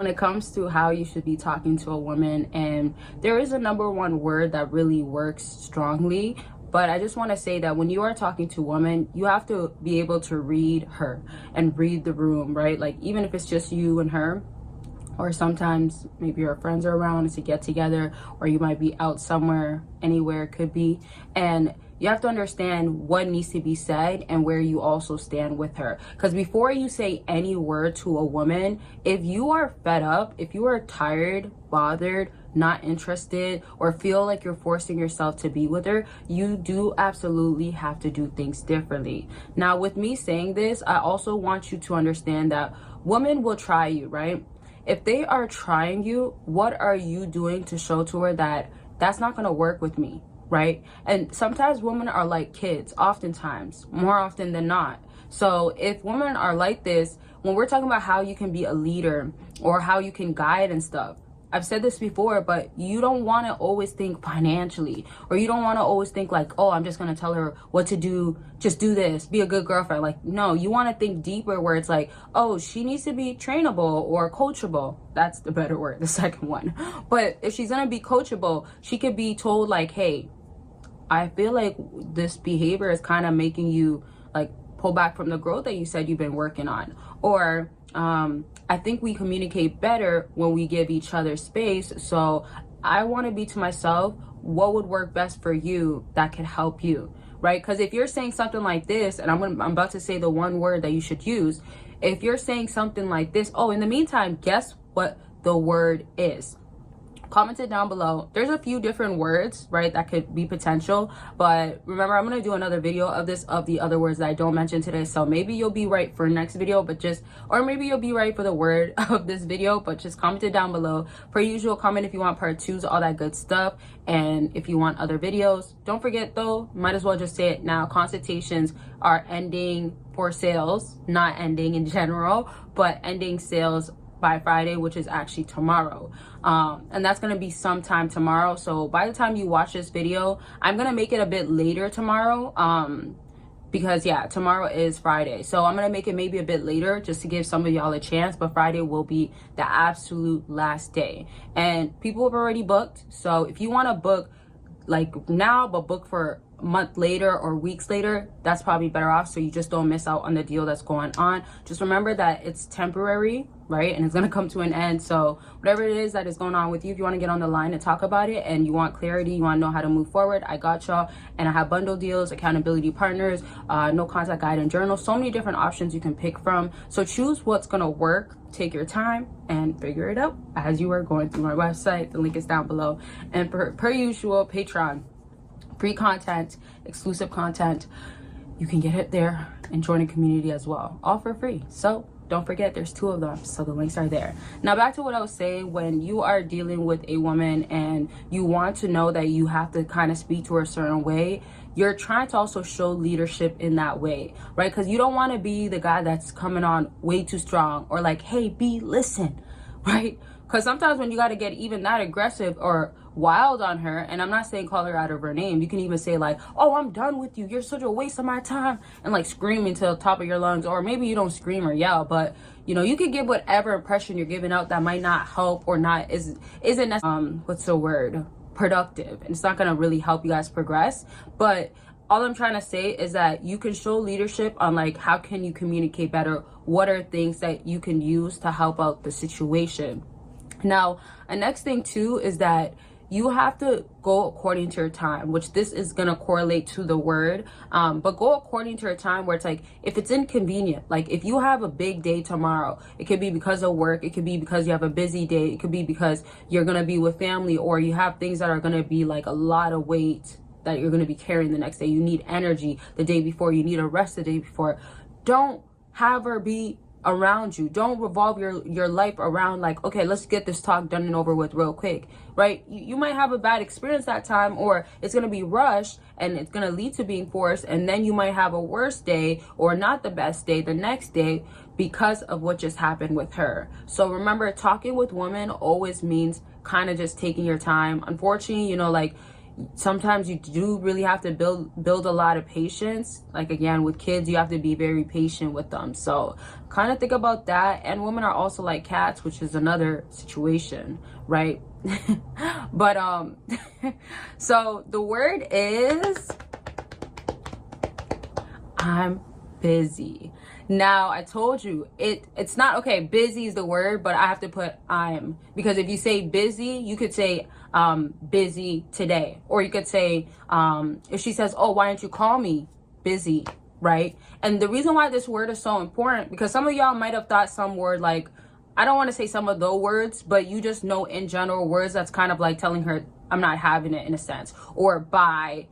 When it comes to how you should be talking to a woman, and there is a number one word that really works strongly, but I just want to say that when you are talking to a woman, you have to be able to read her and read the room, right? Like, even if it's just you and her, or sometimes maybe your friends are around, it's a get together, or you might be out somewhere, anywhere it could be, and you have to understand what needs to be said and where you also stand with her. Because before you say any word to a woman, if you are fed up, if you are tired, bothered, not interested, or feel like you're forcing yourself to be with her, you do absolutely have to do things differently. Now, with me saying this, I also want you to understand that women will try you, right? If they are trying you, what are you doing to show to her that that's not going to work with me, right? And sometimes women are like kids, oftentimes, more often than not. So if women are like this, when we're talking about how you can be a leader or how you can guide and stuff, I've said this before, but you don't want to always think financially, or you don't want to always think like, oh, I'm just going to tell her what to do. Just do this, be a good girlfriend. Like, no, you want to think deeper where it's like, oh, she needs to be trainable or coachable. That's the better word, the second one. But if she's going to be coachable, she could be told like, hey, I feel like this behavior is kind of making you like pull back from the growth that you said you've been working on. Or I think we communicate better when we give each other space. So I want to be to myself, what would work best for you that could help you, right? Because if you're saying something like this, and I'm about to say the one word that you should use. If you're saying something like this, oh, in the meantime, guess what the word is? Comment it down below. There's a few different words, right, that could be potential, but remember, I'm going to do another video of this, of the other words that I don't mention today. So maybe you'll be right for next video, but just, or maybe you'll be right for the word of this video, but just comment it down below. Per usual, comment if you want part 2s, all that good stuff, and if you want other videos. Don't forget though, might as well just say it now, consultations are ending for sales, not ending in general, but ending sales by Friday, which is actually tomorrow, and that's going to be sometime tomorrow. So by the time you watch this video, I'm going to make it a bit later tomorrow, because yeah, tomorrow is Friday, so I'm going to make it maybe a bit later just to give some of y'all a chance, but Friday will be the absolute last day, and people have already booked. So if you want to book like now but book for a month later or weeks later, that's probably better off, so you just don't miss out on the deal that's going on. Just remember that it's temporary, right? And it's going to come to an end. So whatever it is that is going on with you, if you want to get on the line and talk about it and you want clarity, you want to know how to move forward, I got y'all. And I have bundle deals, accountability partners, no contact guide and journal, so many different options you can pick from. So choose what's going to work. Take your time and figure it out as you are going through my website. The link is down below. And per usual, Patreon, free content, exclusive content, you can get it there and join a community as well, all for free. So don't forget, there's 2 of them, so the links are there. Now back to what I was saying. When you are dealing with a woman and you want to know that you have to kind of speak to her a certain way, you're trying to also show leadership in that way, right? Because you don't want to be the guy that's coming on way too strong, or like, hey, B, listen, right? Because sometimes when you got to get even that aggressive or wild on her, and I'm not saying call her out of her name, you can even say like, oh, I'm done with you, you're such a waste of my time, and like screaming to the top of your lungs. Or maybe you don't scream or yell, but you know, you could give whatever impression you're giving out that might not help or not isn't what's the word, productive, and it's not going to really help you guys progress. But all I'm trying to say is that you can show leadership on like, how can you communicate better, what are things that you can use to help out the situation. Now, a next thing too is that you have to go according to your time, which this is going to correlate to the word, but go according to your time, where it's like, if it's inconvenient, like if you have a big day tomorrow, it could be because of work, it could be because you have a busy day, it could be because you're going to be with family, or you have things that are going to be like a lot of weight that you're going to be carrying the next day. You need energy the day before, you need a rest the day before. Don't have her be around you. Don't revolve your life around like, okay, let's get this talk done and over with real quick, right? You might have a bad experience that time, or it's going to be rushed and it's going to lead to being forced, and then you might have a worse day or not the best day the next day because of what just happened with her. So remember, talking with women always means kind of just taking your time. Unfortunately, you know, like, sometimes you do really have to build a lot of patience. Like, again, with kids, you have to be very patient with them. So kind of think about that. And women are also like cats, which is another situation, right? But so the word is I'm busy. Now, I told you it's not okay. Busy is the word, but I have to put I'm, because if you say busy, you could say busy today, or you could say if she says, oh, why didn't you call me? Busy, right? And the reason why this word is so important, because some of y'all might have thought some word like, I don't want to say some of the words, but you just know in general words that's kind of like telling her I'm not having it, in a sense. Or bye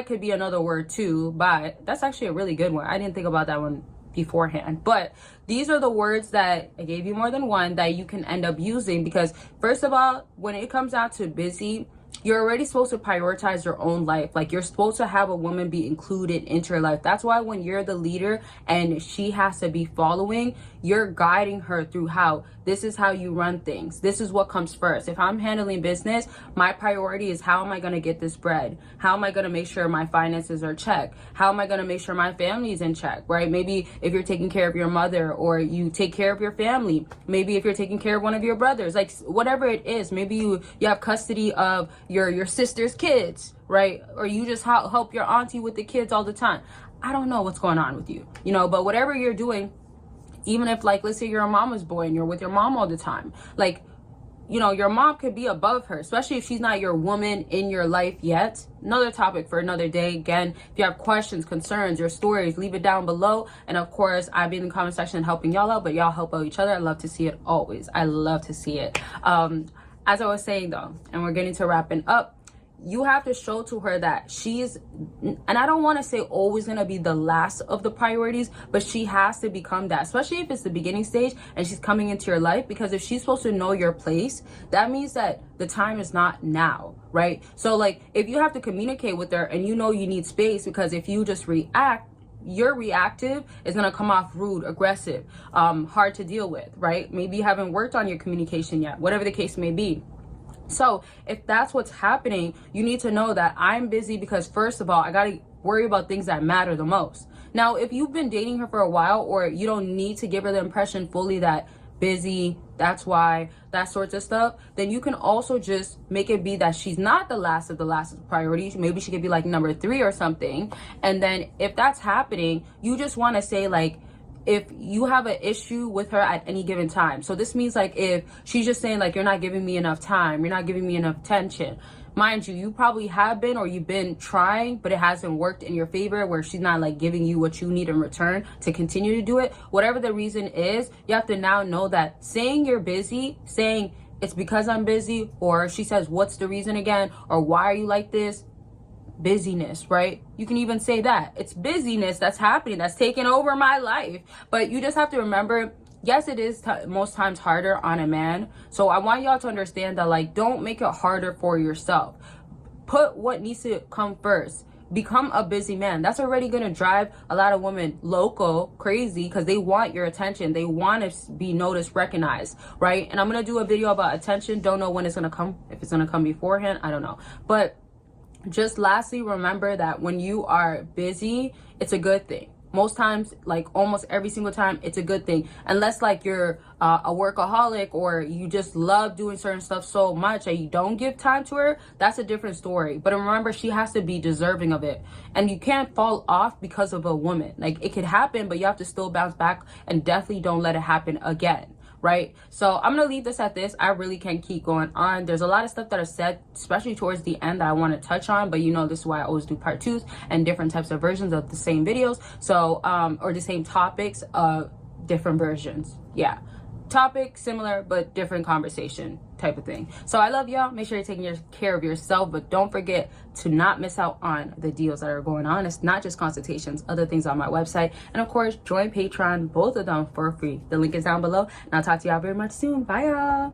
could be another word too. Bye, that's actually a really good one. I didn't think about that one beforehand, but these are the words that I gave you, more than one, that you can end up using. Because first of all, when it comes down to busy, you're already supposed to prioritize your own life. Like, you're supposed to have a woman be included into your life. That's why when you're the leader and she has to be following, you're guiding her through how this is how you run things. This is what comes first. If I'm handling business, my priority is how am I going to get this bread? How am I going to make sure my finances are checked? How am I going to make sure my family is in check, right? Maybe if you're taking care of your mother, or you take care of your family, maybe if you're taking care of one of your brothers, like whatever it is, maybe you have custody of your sister's kids, right? Or you just help your auntie with the kids all the time. I don't know what's going on with you, but whatever you're doing, even if, like, let's say you're a mama's boy and you're with your mom all the time, like, your mom could be above her, especially if she's not your woman in your life yet. Another topic for another day. Again, if you have questions, concerns, your stories, leave it down below. And of course, I'll be in the comment section helping y'all out, but y'all help out each other. I love to see it always. I love to see it. As I was saying though, and we're getting to wrapping up, you have to show to her that she's, and I don't want to say always going to be the last of the priorities, but she has to become that, especially if it's the beginning stage and she's coming into your life. Because if she's supposed to know your place, that means that the time is not now, right? So like, if you have to communicate with her and you need space, because if you just react, your reactive is going to come off rude, aggressive, hard to deal with, right? Maybe you haven't worked on your communication yet, whatever the case may be. So if that's what's happening, you need to know that I'm busy because, first of all, I got to worry about things that matter the most. Now, if you've been dating her for a while, or you don't need to give her the impression fully that busy, that's why, that sorts of stuff, then you can also just make it be that she's not the last of the priorities. Maybe she could be like number 3 or something. And then if that's happening, you just want to say, like, if you have an issue with her at any given time. So this means, like, if she's just saying, like, you're not giving me enough time, you're not giving me enough attention. Mind you, you probably have been, or you've been trying, but it hasn't worked in your favor, where she's not like giving you what you need in return to continue to do it. Whatever the reason is, you have to now know that saying you're busy, saying it's because I'm busy, or she says, what's the reason again? Or why are you like this? Busyness, right? You can even say that it's busyness that's happening, that's taking over my life. But you just have to remember, yes, it is most times harder on a man. So I want y'all to understand that, like, don't make it harder for yourself. Put what needs to come first. Become a busy man. That's already going to drive a lot of women loco, crazy, because they want your attention. They want to be noticed, recognized, right? And I'm going to do a video about attention. Don't know when it's going to come. If it's going to come beforehand, I don't know. But just lastly, remember that when you are busy, it's a good thing. Most times, like almost every single time, it's a good thing. Unless, like, you're a workaholic, or you just love doing certain stuff so much that you don't give time to her, that's a different story. But remember, she has to be deserving of it. And you can't fall off because of a woman. Like, it could happen, but you have to still bounce back, and definitely don't let it happen again. Right? So I'm gonna leave this at this. I really can't keep going on. There's a lot of stuff that are said, especially towards the end, that I want to touch on, but this is why I always do part 2s and different types of versions of the same videos. So or the same topics of different versions. Yeah, topic similar but different conversation type of thing. So I love y'all. Make sure you're taking care of yourself, but don't forget to not miss out on the deals that are going on. It's not just consultations, other things on my website, and of course join Patreon, both of them for free. The link is down below, and I'll talk to y'all very much soon. Bye y'all.